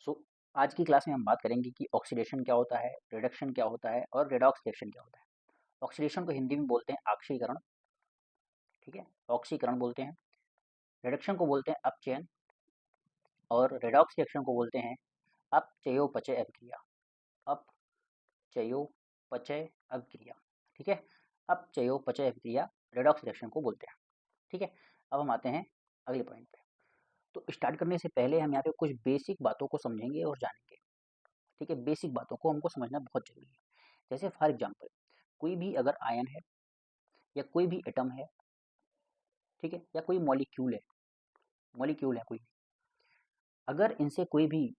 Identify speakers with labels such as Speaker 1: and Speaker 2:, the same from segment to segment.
Speaker 1: सो आज की क्लास में हम बात करेंगे कि ऑक्सीडेशन क्या होता है, रिडक्शन क्या होता है और रेडॉक्स रिएक्शन क्या होता है। ऑक्सीडेशन को हिंदी में बोलते हैं ऑक्सीकरण, ठीक है, ऑक्सीकरण बोलते हैं। रिडक्शन को बोलते हैं अपचयन और रेडॉक्स रिएक्शन को बोलते हैं अपचयोपचय अभिक्रिया। अपचयोपचय अभिक्रिया, ठीक है, अपचयोपचय अभिक्रिया रेडॉक्स रिएक्शन को बोलते हैं, ठीक है। अब हम आते हैं अगले पॉइंट पे। तो स्टार्ट करने से पहले हम यहाँ पे कुछ बेसिक बातों को समझेंगे और जानेंगे, ठीक है। बेसिक बातों को हमको समझना बहुत जरूरी है। जैसे फॉर एग्जांपल कोई भी अगर आयन है या कोई भी एटम है, ठीक है, या कोई मॉलिक्यूल है कोई भी, अगर इनसे कोई भी,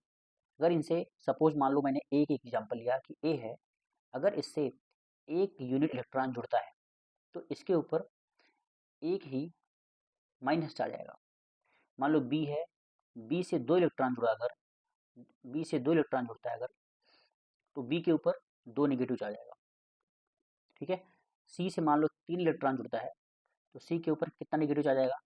Speaker 1: अगर इनसे सपोज मान लो मैंने एक एग्जांपल लिया कि ए है, अगर इससे एक यूनिट इलेक्ट्रॉन जुड़ता है तो इसके ऊपर एक ही माइनस चार्ज आएगा। मान लो बी है, बी से दो इलेक्ट्रॉन जुड़ा, अगर बी से दो इलेक्ट्रॉन जुड़ता है अगर, तो बी के ऊपर दो नेगेटिव चार्ज आएगा, ठीक है। सी से मान लो तीन इलेक्ट्रॉन जुड़ता है तो सी के ऊपर कितना नेगेटिव चार्ज आएगा,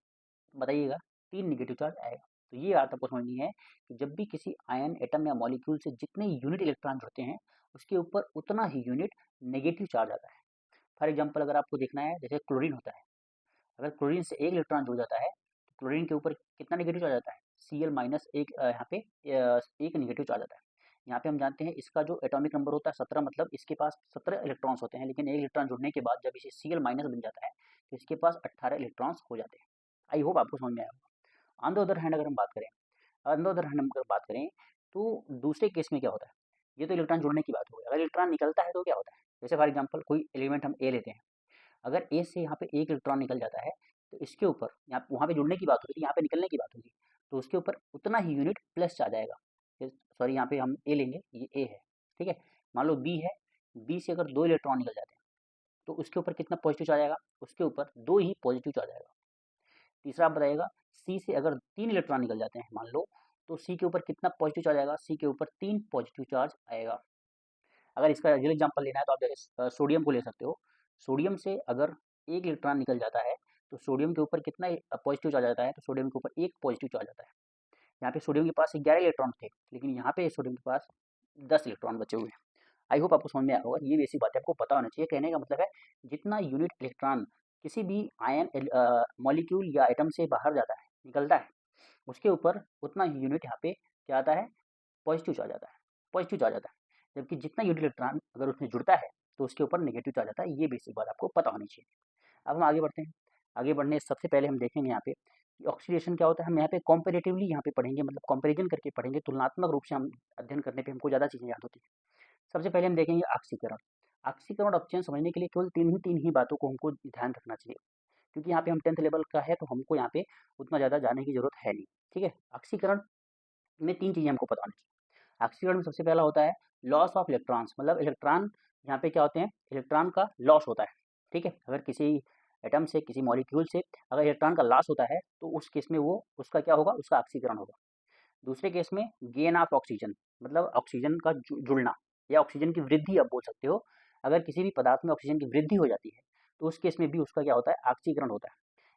Speaker 1: बताइएगा, तीन नेगेटिव चार्ज आएगा। तो ये बात आपको समझनी है कि जब भी किसी आयन, एटम या मॉलिक्यूल से जितने यूनिट इलेक्ट्रॉन जुड़ते हैं उसके ऊपर उतना ही यूनिट नेगेटिव चार्ज आता है। फॉर एग्जांपल अगर आपको देखना है, जैसे क्लोरीन होता है, अगर क्लोरीन से एक इलेक्ट्रॉन जुड़ जाता है तो क्लोरीन के ऊपर कितना नेगेटिव चार्ज आता है, Cl माइनस एक, यहाँ पे एक नेगेटिव चार्ज आता है। यहाँ पे हम जानते हैं इसका जो एटॉमिक नंबर होता है 17, मतलब इसके पास 17 इलेक्ट्रॉन्स होते हैं, लेकिन एक इलेक्ट्रॉन जुड़ने के बाद जब इसे Cl माइनस बन जाता है तो इसके पास 18 इलेक्ट्रॉन्स हो जाते हैं। आई होप आपको समझ में आया होगा। ऑन द अदर हैंड अगर हम बात करें, ऑन द अदर हैंड हम अगर बात करें तो दूसरे केस में क्या होता है, ये तो इलेक्ट्रॉन जुड़ने की बात हो गई। अगर इलेक्ट्रॉन निकलता है तो क्या होता है, जैसे फॉर एग्जाम्पल कोई एलिमेंट हम ए लेते हैं, अगर ए से यहाँ पे एक इलेक्ट्रॉन निकल जाता है तो इसके ऊपर, यहाँ वहाँ पे जुड़ने की बात होगी, यहाँ पे निकलने की बात होगी, तो उसके ऊपर उतना ही यूनिट प्लस चार्ज आएगा। सॉरी, यहाँ पे हम ए लेंगे, ये ए है, ठीक है। मान लो बी है, बी से अगर दो इलेक्ट्रॉन निकल जाते हैं तो उसके ऊपर कितना पॉजिटिव चार्ज आएगा, उसके ऊपर दो ही पॉजिटिव चार्ज आएगा। तीसरा आप बताइएगा, सी से अगर तीन इलेक्ट्रॉन निकल जाते हैं मान लो, तो सी के ऊपर कितना पॉजिटिव चार्ज आएगा, सी के ऊपर तीन पॉजिटिव चार्ज आएगा। अगर इसका रियल एग्जांपल लेना है तो आप जैसे सोडियम को ले सकते हो। सोडियम से अगर एक इलेक्ट्रॉन निकल जाता है तो सोडियम के ऊपर कितना पॉजिटिव चार्ज आता है, तो सोडियम के ऊपर एक पॉजिटिव चार्ज आता है। यहाँ पे सोडियम के पास 11 इलेक्ट्रॉन थे, लेकिन यहाँ पे सोडियम के पास 10 इलेक्ट्रॉन बचे हुए हैं। आई होप आपको समझ में आया होगा। ये बेसिक बात है, आपको पता होना चाहिए। कहने का मतलब है जितना यूनिट इलेक्ट्रॉन किसी भी आयन, मॉलिक्यूल या एटम से बाहर जाता है, निकलता है, उसके ऊपर उतना ही यूनिट यहाँ पे क्या आता है, पॉजिटिव चार्ज आता है, पॉजिटिव चार्ज आता है। जबकि जितना यूनिट इलेक्ट्रॉन अगर उसमें जुड़ता है तो उसके ऊपर नेगेटिव चार्ज आता है। ये बेसिक बात आपको पता होनी चाहिए। अब हम आगे बढ़ते हैं। आगे बढ़ने से सबसे पहले हम देखेंगे यहाँ पे कि ऑक्सीडेशन क्या होता है। हम यहाँ पे कॉम्पेरेटिवली यहाँ पे पढ़ेंगे, मतलब कंपैरिजन करके पढ़ेंगे, तुलनात्मक रूप से हम अध्ययन करने पे हमको ज़्यादा चीज़ें याद होती हैं। सबसे पहले हम देखेंगे ऑक्सीकरण। ऑक्सीकरण और अपचयन समझने के लिए केवल तीन ही बातों को हमको ध्यान रखना चाहिए, क्योंकि यहाँ पे हम 10th लेवल का है तो हमको यहाँ पे उतना ज़्यादा जानने की जरूरत है नहीं, ठीक है। ऑक्सीकरण में तीन चीज़ें हमको पता होनी चाहिए। ऑक्सीकरण में सबसे पहला होता है लॉस ऑफ इलेक्ट्रॉन्स, मतलब इलेक्ट्रॉन यहाँ पे क्या होते हैं, इलेक्ट्रॉन का लॉस होता है, ठीक है। अगर किसी एटम से, किसी मॉलिक्यूल से अगर इलेक्ट्रॉन का लॉस होता है तो उस केस में वो, उसका क्या होगा, उसका ऑक्सीकरण होगा। दूसरे केस में गेन ऑफ ऑक्सीजन, मतलब ऑक्सीजन का जुड़ना या ऑक्सीजन की वृद्धि आप बोल सकते हो। अगर किसी भी पदार्थ में ऑक्सीजन की वृद्धि हो जाती है तो उस केस में भी उसका क्या होता है, ऑक्सीकरण होता है।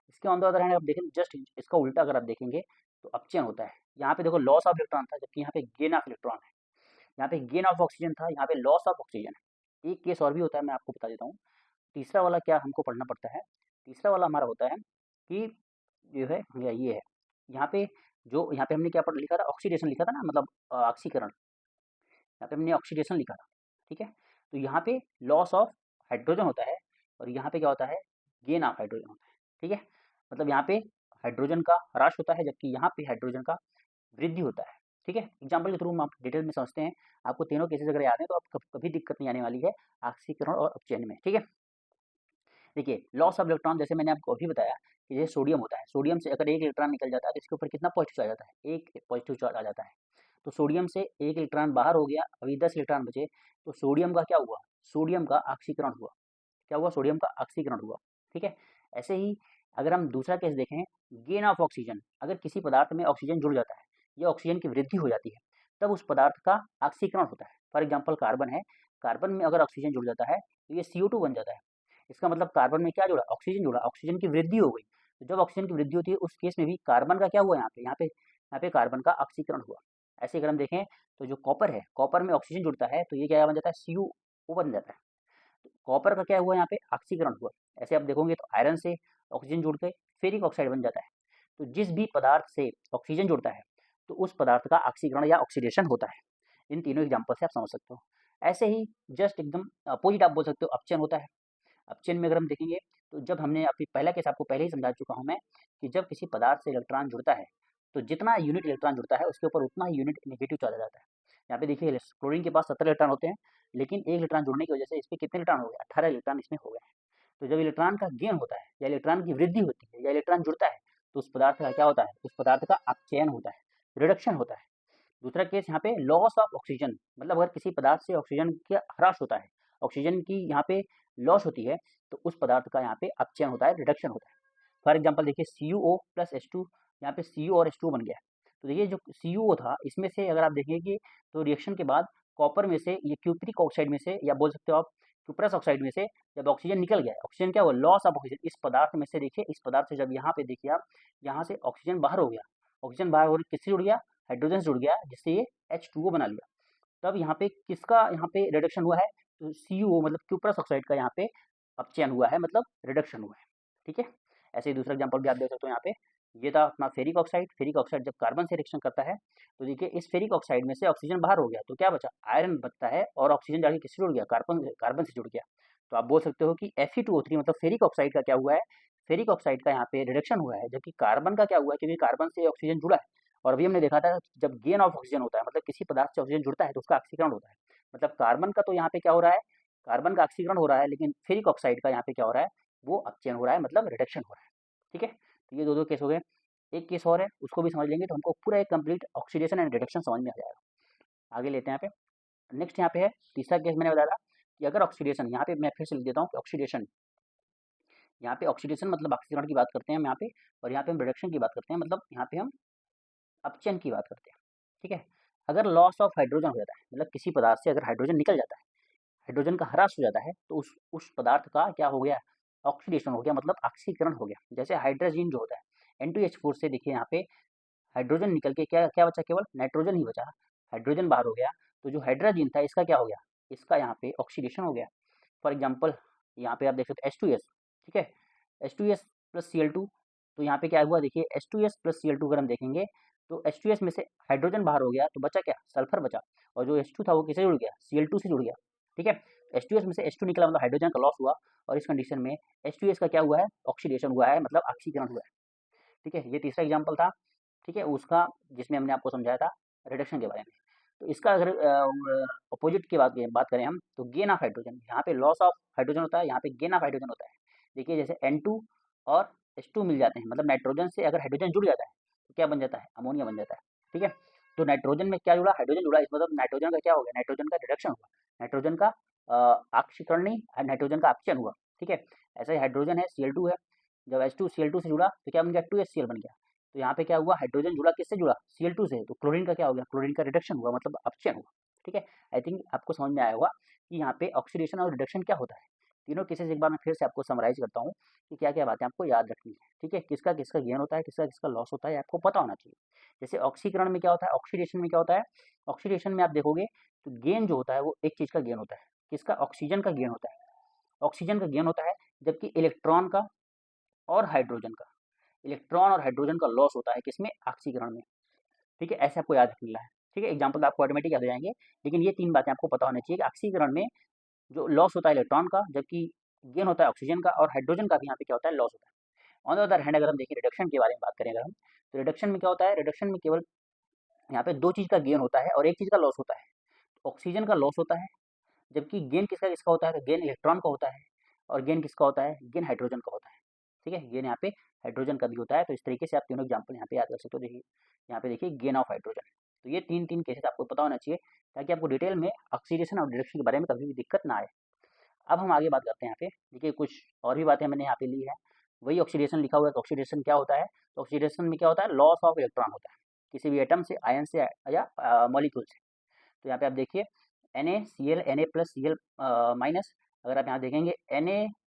Speaker 1: इसके ऑन द अदर हैंड आप देखें, जस्ट इसका उल्टा अगर आप देखेंगे तो अपचयन होता है। यहाँ पे देखो लॉस ऑफ इलेक्ट्रॉन था, जबकि यहाँ पे गेन ऑफ इलेक्ट्रॉन है। यहाँ पे गेन ऑफ ऑक्सीजन था, यहाँ पे लॉस ऑफ ऑक्सीजन है। एक केस और भी होता है, मैं आपको बता देता हूँ। तीसरा वाला क्या हमको पढ़ना पड़ता है, तीसरा वाला हमारा होता है कि जो है ये है, यहाँ पे जो, यहाँ पे हमने क्या पढ़ लिखा था, ऑक्सीडेशन लिखा था ना, मतलब ऑक्सीकरण, यहाँ पे हमने ऑक्सीडेशन लिखा था, ठीक है। तो यहाँ पे लॉस ऑफ हाइड्रोजन होता है और यहाँ पे क्या होता है, गेन ऑफ हाइड्रोजन होता है, ठीक है। मतलब यहाँ पे हाइड्रोजन का ह्रास होता है जबकि यहाँ पे हाइड्रोजन का वृद्धि होता है, ठीक है। एग्जाम्पल के थ्रू हम आप डिटेल में समझते हैं। आपको तीनों केसेस अगर याद हैं तो आप कभी दिक्कत नहीं आने वाली है ऑक्सीकरण और अपचयन में, ठीक है। देखिए लॉस ऑफ इलेक्ट्रॉन, जैसे मैंने आपको अभी बताया कि जैसे सोडियम होता है, सोडियम से अगर एक इलेक्ट्रॉन निकल जाता है तो इसके ऊपर कितना पॉजिटिव चार्ज आता है, एक पॉजिटिव चार्ज आ जाता है। तो सोडियम से एक इलेक्ट्रॉन बाहर हो गया, अभी 10 इलेक्ट्रॉन बचे, तो सोडियम का क्या हुआ, सोडियम का ऑक्सीकरण हुआ। क्या हुआ, सोडियम का ऑक्सीकरण हुआ, ठीक है। ऐसे ही अगर हम दूसरा केस देखें, गेन ऑफ ऑक्सीजन, अगर किसी पदार्थ में ऑक्सीजन जुड़ जाता है या ऑक्सीजन की वृद्धि हो जाती है तब उस पदार्थ का ऑक्सीकरण होता है। फॉर एग्जाम्पल कार्बन है, कार्बन में अगर ऑक्सीजन जुड़ जाता है तो ये CO2 बन जाता है। इसका मतलब कार्बन में क्या जुड़ा, ऑक्सीजन जुड़ा, ऑक्सीजन की वृद्धि हो गई। तो जब ऑक्सीजन की वृद्धि होती है उस केस में भी कार्बन का क्या हुआ, यहाँ पे कार्बन का ऑक्सीकरण हुआ। ऐसे अगर हम देखें तो जो कॉपर है, कॉपर में ऑक्सीजन जुड़ता है तो ये क्या बन जाता है, CuO बन जाता है। तो कॉपर का क्या हुआ यहाँ पे, ऑक्सीकरण हुआ। ऐसे आप देखोगे तो आयरन से ऑक्सीजन जुड़ के फेरिक ऑक्साइड बन जाता है। तो जिस भी पदार्थ से ऑक्सीजन जुड़ता है तो उस पदार्थ का ऑक्सीकरण या ऑक्सीडेशन होता है। इन तीनों एग्जाम्पल से आप समझ सकते हो। ऐसे ही जस्ट एकदम अपोजिट आप बोल सकते हो, अपचयन होता है। अपचयन में अगर हम देखेंगे तो जब हमने अपनी पहला केस आपको पहले ही समझा चुका हूँ मैं कि जब किसी पदार्थ से इलेक्ट्रॉन जुड़ता है तो जितना यूनिट इलेक्ट्रॉन जुड़ता है उसके ऊपर उतना ही यूनिट नेगेटिव चला जाता है। यहाँ पे देखिए क्लोरीन के पास 17 इलेक्ट्रॉन होते हैं, लेकिन एक इलेक्ट्रॉन जुड़ने की वजह से इस पर कितने इलेक्ट्रॉन हो गए, 18 इलेक्ट्रॉन इसमें हो गए हैं। तो जब इलेक्ट्रॉन का गेन होता है या इलेक्ट्रॉन की वृद्धि होती है या इलेक्ट्रॉन जुड़ता है तो उस पदार्थ का क्या होता है, उस पदार्थ का अपचयन होता है, रिडक्शन होता है। दूसरा केस यहाँ पे लॉस ऑफ ऑक्सीजन, मतलब अगर किसी पदार्थ से ऑक्सीजन का ह्रास होता है, ऑक्सीजन की यहाँ पे लॉस होती है तो उस पदार्थ का यहाँ पे अपचयन होता है, रिडक्शन होता है। फॉर एग्जाम्पल देखिए CuO प्लस H2, यहाँ पे Cu और H2 बन गया। तो देखिए जो CuO था इसमें से अगर आप देखेंगे तो रिएक्शन के बाद कॉपर में से ये क्यूप्रिक ऑक्साइड में से या बोल सकते हो आप क्यूप्रस ऑक्साइड में से जब ऑक्सीजन निकल गया, ऑक्सीजन क्या हुआ, लॉस ऑफ ऑक्सीजन। इस पदार्थ में से देखिए, इस पदार्थ से जब यहाँ पे देखिए आप, यहाँ से ऑक्सीजन बाहर हो गया, ऑक्सीजन बाहर हो किससे जुड़ गया, हाइड्रोजन से जुड़ गया, जिससे ये H2O बना लिया। तब यहाँ पे किसका यहाँ पे रिडक्शन हुआ है, तो CuO मतलब क्यूप्रस ऑक्साइड का यहाँ पे अपचयन हुआ है, मतलब रिडक्शन हुआ है। ठीक है। ऐसे ही दूसरा एग्जांपल भी आप देख सकते हो यहाँ पे, ये था अपना फेरिक ऑक्साइड। फेरिक ऑक्साइड जब कार्बन से रिएक्शन करता है तो देखिए इस फेरिक ऑक्साइड में से ऑक्सीजन बाहर हो गया तो क्या बचा, आयरन बचता है, और ऑक्सीजन जाके किससे जुड़ गया, कार्बन से जुड़ गया। तो आप बोल सकते हो कि Fe2O3 मतलब फेरिक ऑक्साइड का क्या हुआ है, फेरिक ऑक्साइड का यहाँ पे रिडक्शन हुआ है, जबकि कार्बन का क्या हुआ है, क्योंकि कार्बन से ऑक्सीजन जुड़ा है। और अभी हमने देखा था जब गेन ऑफ ऑक्सीजन होता है, मतलब किसी पदार्थ से ऑक्सीजन जुड़ता है तो उसका ऑक्सीकरण होता है। मतलब कार्बन का तो यहाँ पे क्या हो रहा है, कार्बन का ऑक्सीकरण हो रहा है, लेकिन फेरिक ऑक्साइड का यहाँ पे क्या हो रहा है, वो अपचयन हो रहा है, मतलब रिडक्शन हो रहा है। ठीक है। तो ये दो केस हो गए। एक केस और है, उसको भी समझ लेंगे तो हमको पूरा एक कंप्लीट ऑक्सीडेशन एंड रिडक्शन समझ में आ जाएगा। आगे लेते हैं यहाँ पे। नेक्स्ट यहाँ पे है तीसरा केस, मैंने बताया कि अगर ऑक्सीडेशन, यहाँ पे मैं फिर से लिख देता हूँ कि ऑक्सीडेशन, यहाँ पे ऑक्सीडेशन मतलब ऑक्सीकरण की बात करते हैं हम यहाँ पे, और यहाँ पे हम रिडक्शन की बात करते हैं, मतलब यहाँ पे हम अपचयन की बात करते हैं। ठीक है। अगर लॉस ऑफ हाइड्रोजन हो जाता है, मतलब किसी पदार्थ से अगर हाइड्रोजन निकल जाता है, हाइड्रोजन का ह्रास हो जाता है, तो उस पदार्थ का क्या हो गया, ऑक्सीडेशन हो गया, मतलब ऑक्सीकरण हो गया। जैसे हाइड्रोजन जो होता है N2H4 से देखिए यहाँ पे हाइड्रोजन निकल के क्या क्या बचा, केवल नाइट्रोजन ही बचा, हाइड्रोजन बाहर हो गया। तो जो हाइड्रोजन था इसका क्या हो गया, इसका यहाँ पे ऑक्सीडेशन हो गया। फॉर एग्जाम्पल यहाँ पे आप देख सकते हो H2S, ठीक है, H2S प्लस Cl2। तो यहाँ पे क्या हुआ देखिए, H2S प्लस Cl2 अगर हम देखेंगे तो H2S में से हाइड्रोजन बाहर हो गया तो बचा क्या, सल्फर बचा, और जो H2 था वो किससे जुड़ गया, Cl2 से जुड़ गया। ठीक है। H2S में से H2 निकला, मतलब हाइड्रोजन का लॉस हुआ, और इस कंडीशन में H2S का क्या हुआ है, ऑक्सीडेशन हुआ है, मतलब ऑक्सीकरण हुआ है। ठीक है। ये तीसरा एग्जाम्पल था। ठीक है, उसका जिसमें हमने आपको समझाया था रिडक्शन के बारे में। तो इसका अगर अपोजिट की बात करें हम, तो गेन ऑफ हाइड्रोजन, यहाँ पे लॉस ऑफ हाइड्रोजन होता है, यहाँ पे गेन ऑफ हाइड्रोजन होता है। देखिए जैसे N2 और H2 मिल जाते हैं, मतलब नाइट्रोजन से अगर हाइड्रोजन जुड़ जाता है तो क्या बन जाता है, अमोनिया बन जाता है। ठीक है। तो नाइट्रोजन में क्या जुड़ा, हाइड्रोजन जुड़ा, इस मतलब नाइट्रोजन का क्या हो गया, नाइट्रोजन का रिडक्शन हुआ, नाइट्रोजन का ऑक्सीकरण नहीं, नाइट्रोजन का अपचयन हुआ। ठीक है। ऐसा ही हाइड्रोजन है, Cl2 है, जब H2 Cl2 से जुड़ा तो क्या बन गया, 2HCl बन गया। तो यहाँ पे क्या हुआ, हाइड्रोजन जुड़ा किससे जुड़ा, Cl2 से, तो क्लोरीन का क्या हो गया, क्लोरीन का रिडक्शन हुआ, मतलब अपचयन हुआ। ठीक है। आई थिंक आपको समझ में आया होगा कि यहाँ पे ऑक्सीडेशन और रिडक्शन क्या होता है। तीनों केसेस एक बार मैं फिर से आपको समराइज करता हूँ कि क्या क्या बातें आपको याद रखनी है। ठीक है। किसका किसका गेन होता है, किसका किसका लॉस होता है, आपको पता होना चाहिए। जैसे ऑक्सीकरण में क्या होता है, ऑक्सीडेशन में क्या होता है, ऑक्सीडेशन में आप देखोगे तो गेन जो होता है वो एक चीज़ का गेन होता है, किसका, ऑक्सीजन का गेन होता है, ऑक्सीजन का गेन होता है। जबकि इलेक्ट्रॉन का और हाइड्रोजन का, इलेक्ट्रॉन और हाइड्रोजन का लॉस होता है किसमें, ऑक्सीकरण में। ठीक है। ऐसे आपको याद रखना है। ठीक है। एग्जाम्पल आपको ऑटोमेटिक याद हो जाएंगे, लेकिन ये तीन बातें आपको पता होनी चाहिए कि ऑक्सीकरण में जो लॉस होता है इलेक्ट्रॉन का, जबकि गेन होता है ऑक्सीजन का, और हाइड्रोजन का भी यहाँ पे क्या होता है, लॉस होता है। ऑन द अदर हैंड अगर हम देखें रिडक्शन के बारे में बात करें अगर हम, तो रिडक्शन में क्या होता है, रिडक्शन में केवल यहाँ पे दो चीज़ का गेन होता है और एक चीज़ का लॉस होता है। ऑक्सीजन का लॉस होता है, जबकि गेन किसका किसका होता है, तो गेन इलेक्ट्रॉन का होता है, और गेन किसका होता है, गेन हाइड्रोजन का होता है। ठीक है। गेन यहाँ पे हाइड्रोजन का भी होता है। तो इस तरीके से आप तीनों एग्जाम्पल यहाँ पे याद कर सकते हो। देखिए यहाँ पे देखिए गेन ऑफ हाइड्रोजन। तो ये तीन तीन केसेस आपको पता होना चाहिए, ताकि आपको डिटेल में ऑक्सीडेशन और रिडक्शन के बारे में कभी भी दिक्कत ना आए। अब हम आगे बात करते हैं यहाँ पे। देखिए कुछ और भी बातें मैंने यहाँ पे ली है, वही ऑक्सीडेशन लिखा हुआ है। तो ऑक्सीडेशन क्या होता है, तो ऑक्सीडेशन में क्या होता है, लॉस ऑफ इलेक्ट्रॉन होता है, किसी भी एटम से, आयन से, या मॉलिक्यूल से। तो यहाँ पे आप देखिए NaCl Na plus Cl minus, अगर आप यहाँ देखेंगे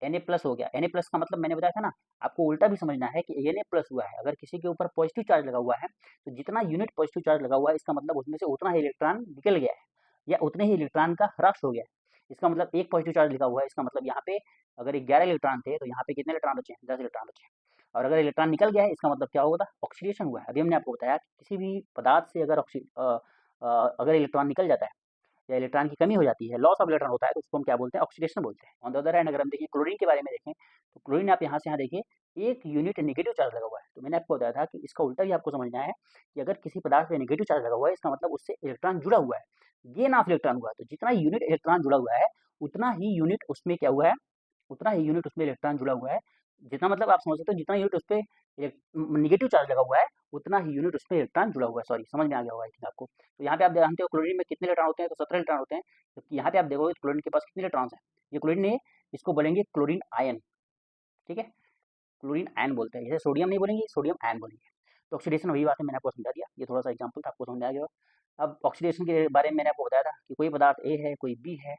Speaker 1: Na प्लस हो गया, Na प्लस का मतलब मैंने बताया था ना, आपको उल्टा भी समझना है कि Na प्लस हुआ है, अगर किसी के ऊपर पॉजिटिव चार्ज लगा हुआ है तो जितना यूनिट पॉजिटिव चार्ज लगा हुआ है इसका मतलब उसमें से उतना ही इलेक्ट्रॉन निकल गया है या उतने ही इलेक्ट्रॉन का ह्रास हो गया है। इसका मतलब एक पॉजिटिव चार्ज लिखा हुआ है, इसका मतलब यहाँ पे अगर 11 इलेक्ट्रॉन थे तो यहाँ पे कितने इलेक्ट्रॉन बचे हैं, 10 इलेक्ट्रॉन बचे हैं। और अगर इलेक्ट्रॉन निकल गया है इसका मतलब क्या होगा, ऑक्सीडेशन हुआ है। अभी हमने आपको बताया कि किसी भी पदार्थ से अगर इलेक्ट्रॉन निकल जाता है या इलेक्ट्रॉन की कमी हो जाती है, लॉस ऑफ इलेक्ट्रॉन होता है, तो उसको हम क्या बोलते हैं, ऑक्सीडेशन बोलते हैं। ऑन द अदर हैंड अगर हम देखिए क्लोरीन के बारे में देखें तो क्लोरीन आप यहाँ से यहाँ देखिए एक यूनिट नेगेटिव चार्ज लगा हुआ है। तो मैंने आपको बताया था कि इसका उल्टा भी आपको समझना है कि अगर किसी पदार्थ में नेगेटिव चार्ज लगा हुआ है इसका मतलब उससे इलेक्ट्रॉन जुड़ा हुआ है, गेन ऑफ इलेक्ट्रॉन हुआ है। तो जितना यूनिट इलेक्ट्रॉन जुड़ा हुआ है उतना ही यूनिट उसमें क्या हुआ है, उतना ही यूनिट उसमें इलेक्ट्रॉन जुड़ा हुआ है। जितना मतलब आप समझ सकते हो जितना यूनिट उस पर निगेटिव चार्ज लगा हुआ है उतना ही यूनिट उसमें इलेक्ट्रॉन जुड़ा हुआ है। सॉरी, समझ में आ गया होगा आई थिंक आपको। तो यहाँ पे आप जानते हो क्लोरीन में कितने इलेक्ट्रॉन होते हैं, तो 17 इलेक्ट्रॉन होते हैं। जबकि यहाँ पे आप देखोगे तो क्लोरीन के पास कितने इलेक्ट्रॉन्स हैं, ये क्लोरीन नहीं है, इसको बोलेंगे क्लोरीन आयन। ठीक है, क्लोरीन आयन बोलते हैं, जैसे सोडियम नहीं बोलेंगे, सोडियम आयन बोलेंगे। तो ऑक्सीडेशन वही बात है, मैंने आपको समझा दिया, ये थोड़ा सा एग्जाम्पल था, आपको समझ में आ गया। अब ऑक्सीडेशन के बारे में मैंने आपको बताया था कि कोई पदार्थ ए है कोई बी है,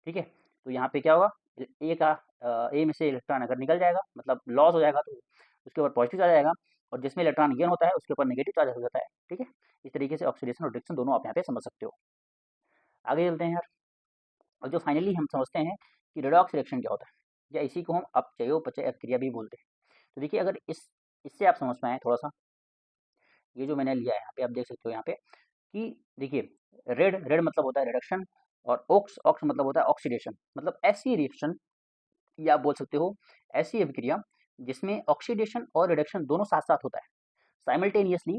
Speaker 1: ठीक है, तो यहाँ पे क्या होगा, ए का ए में से इलेक्ट्रॉन अगर निकल जाएगा मतलब लॉस हो जाएगा तो उसके ऊपर पॉजिटिव चार्ज आएगा, और जिसमें इलेक्ट्रॉन गेन होता है उसके ऊपर नेगेटिव चार्ज हो जाता है। ठीक है, इस तरीके से ऑक्सीडेशन और रिडक्शन दोनों आप यहाँ पे समझ सकते हो। आगे चलते हैं यार, और जो फाइनली हम समझते हैं कि रेडॉक्स रिएक्शन क्या होता है, या इसी को हम अपचयोपचय अभिक्रिया भी बोलते हैं। तो देखिए अगर इससे आप समझ पाएँ थोड़ा सा, ये जो मैंने लिया है यहाँ पे आप देख सकते हो यहाँ पे कि देखिए रेड रेड मतलब होता है रिडक्शन, और ऑक्स ऑक्स मतलब होता है ऑक्सीडेशन। मतलब ऐसी रिएक्शन या आप बोल सकते हो ऐसी अभिक्रिया जिसमें ऑक्सीडेशन और रिडक्शन दोनों साथ साथ होता है साइमल्टेनियसली।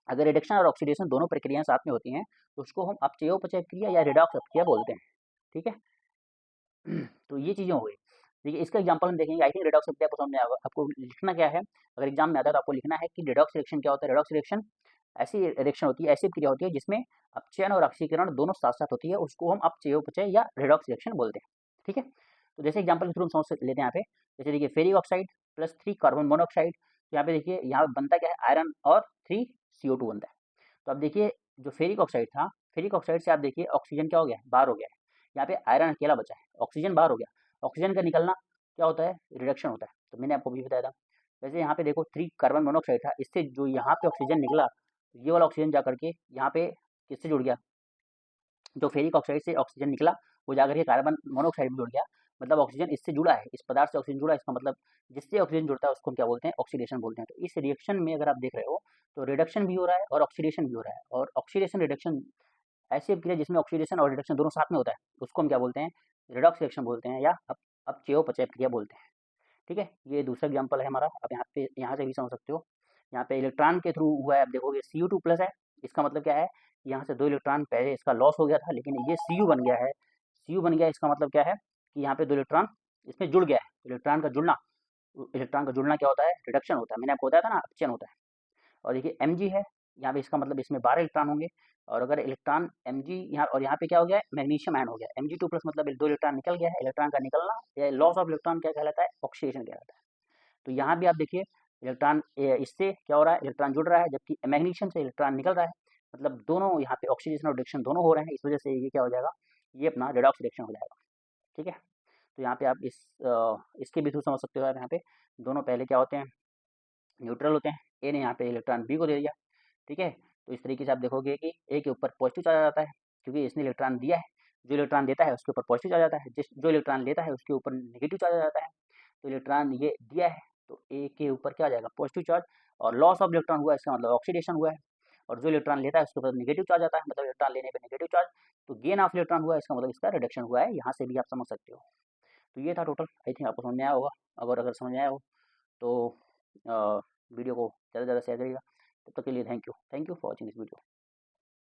Speaker 1: अगर रिडक्शन और ऑक्सीडेशन दोनों प्रक्रियाएं साथ में होती हैं तो उसको हम अपचयोपचय क्रिया या रिडॉक्स अभिक्रिया बोलते हैं। ठीक है, तो ये चीज़ें हो गई। देखिए इसका एग्जांपल हम देखेंगे, आई थिंक रिडॉक्स अभिक्रिया आपको समझ में आएगा। आपको लिखना क्या है, अगर एग्जाम में आता है तो आपको लिखना है कि रिडॉक्स रिएक्शन क्या होता है। रिडॉक्स रिएक्शन ऐसी रिएक्शन होती है, ऐसी क्रिया होती है जिसमें अपचयन और ऑक्सीकरण दोनों साथ साथ होती है, उसको हम अपचयोपचय या रिडॉक्स रिएक्शन बोलते हैं। ठीक है, तो जैसे एग्जाम्पल के थ्रू हम समझ लेते हैं यहाँ पे, जैसे देखिए ferric oxide plus 3 carbon monoxide, तो यहाँ पे देखिए यहाँ बनता क्या है, आयरन और 3 CO2 बनता है। तो अब देखिए जो फेरिक ऑक्साइड था, फेरिक ऑक्साइड से आप देखिए ऑक्सीजन क्या हो गया, बाहर हो गया है। यहाँ पे आयरन अकेला बचा है, ऑक्सीजन बाहर हो गया। ऑक्सीजन का निकलना क्या होता है, रिडक्शन होता है। तो मैंने आपको भी बताया था। वैसे यहाँ पे देखो 3 कार्बन मोनोऑक्साइड था, इससे जो यहाँ पे ऑक्सीजन निकला, ये वाला ऑक्सीजन जा करके यहाँ पे किससे जुड़ गया, जो फेरिक ऑक्साइड से ऑक्सीजन निकला वो जाकर के कार्बन मोनोऑक्साइड में जुड़ गया। मतलब ऑक्सीजन इससे जुड़ा है, इस पदार्थ से ऑक्सीजन जुड़ा है, इसका मतलब जिससे ऑक्सीजन जुड़ता है उसको हम क्या बोलते हैं, ऑक्सीडेशन बोलते हैं। तो इस रिएक्शन में अगर आप देख रहे हो तो रिडक्शन भी हो रहा है और ऑक्सीडेशन भी हो रहा है। और ऑक्सीडेशन रिडक्शन ऐसी अभिक्रिया जिसमें ऑक्सीडेशन और रिडक्शन दोनों साथ में होता है उसको हम क्या बोलते हैं, रिडॉक्स रिएक्शन बोलते हैं, या अपचयोपचय क्रिया बोलते हैं। ठीक है, ये दूसरा एग्जाम्पल है हमारा। आप यहाँ पे यहाँ से भी समझ सकते हो, यहाँ पे इलेक्ट्रॉन के थ्रू हुआ है, आप देखोगे Cu2 प्लस है। इसका मतलब क्या है, यहाँ से 2 इलेक्ट्रॉन पहले इसका लॉस हो गया था लेकिन ये Cu बन गया है। Cu बन गया, इसका मतलब क्या है कि यहाँ पे 2 इलेक्ट्रॉन इसमें जुड़ गया है। इलेक्ट्रॉन का जुड़ना क्या होता है, रिडक्शन होता है। मैंने आपको बताया था ना, अपचयन होता है। और देखिए Mg है यहाँ पे, इसका मतलब इसमें 12 इलेक्ट्रॉन होंगे। और अगर इलेक्ट्रॉन Mg यहाँ, और यहाँ पे क्या हो गया है, मैग्नीशियम आयन हो गया। Mg2 प्लस मतलब 2 इलेक्ट्रॉन निकल गया है। इलेक्ट्रॉन का निकलना या लॉस ऑफ इलेक्ट्रॉन क्या कहलाता है, ऑक्सीडेशन कहलाता है। तो यहाँ भी आप देखिए इलेक्ट्रॉन इससे क्या हो रहा है, इलेक्ट्रॉन जुड़ रहा है, जबकि मैग्नीशियम से इलेक्ट्रॉन निकल रहा है। मतलब दोनों यहाँ पे ऑक्सीडेशन और रिडक्शन दोनों हो रहे हैं, इस वजह से ये क्या हो जाएगा, ये अपना रेडॉक्स रिएक्शन हो जाएगा। ठीक है, तो यहाँ पे आप इसके भी थ्रू समझ सकते हो। आप यहाँ पे दोनों पहले क्या होते हैं, न्यूट्रल होते हैं। ए ने यहाँ पे इलेक्ट्रॉन बी को दे दिया। ठीक है, तो इस तरीके से आप देखोगे कि ए के ऊपर पॉजिटिव चार्ज आ जाता है क्योंकि इसने इलेक्ट्रॉन दिया है। जो इलेक्ट्रॉन देता है उसके ऊपर पॉजिटिव चार्ज आता है, जो इलेक्ट्रॉन लेता है उसके ऊपर नेगेटिव चार्ज आ जाता है। तो इलेक्ट्रॉन ये दिया है तो ए के ऊपर क्या आ जाएगा, पॉजिटिव चार्ज। और लॉस ऑफ इलेक्ट्रॉन हुआ है, इसका मतलब ऑक्सीडेशन हुआ है। और जो इलेक्ट्रॉन लेता है उसके ऊपर नेगेटिव चार्ज आता है, मतलब इलेक्ट्रॉन लेने पर नेगेटिव चार्ज। तो गेन ऑफ इलेक्ट्रॉन हुआ है, इसका मतलब इसका रिडक्शन हुआ है। यहाँ से भी आप समझ सकते हो। तो ये था टोटल, आई थिंक आपको समझ में आया होगा। अगर समझ में आया हो तो वीडियो को ज़्यादा से ज़्यादा शेयर करिएगा। तब तक के लिए thank you for watching this video.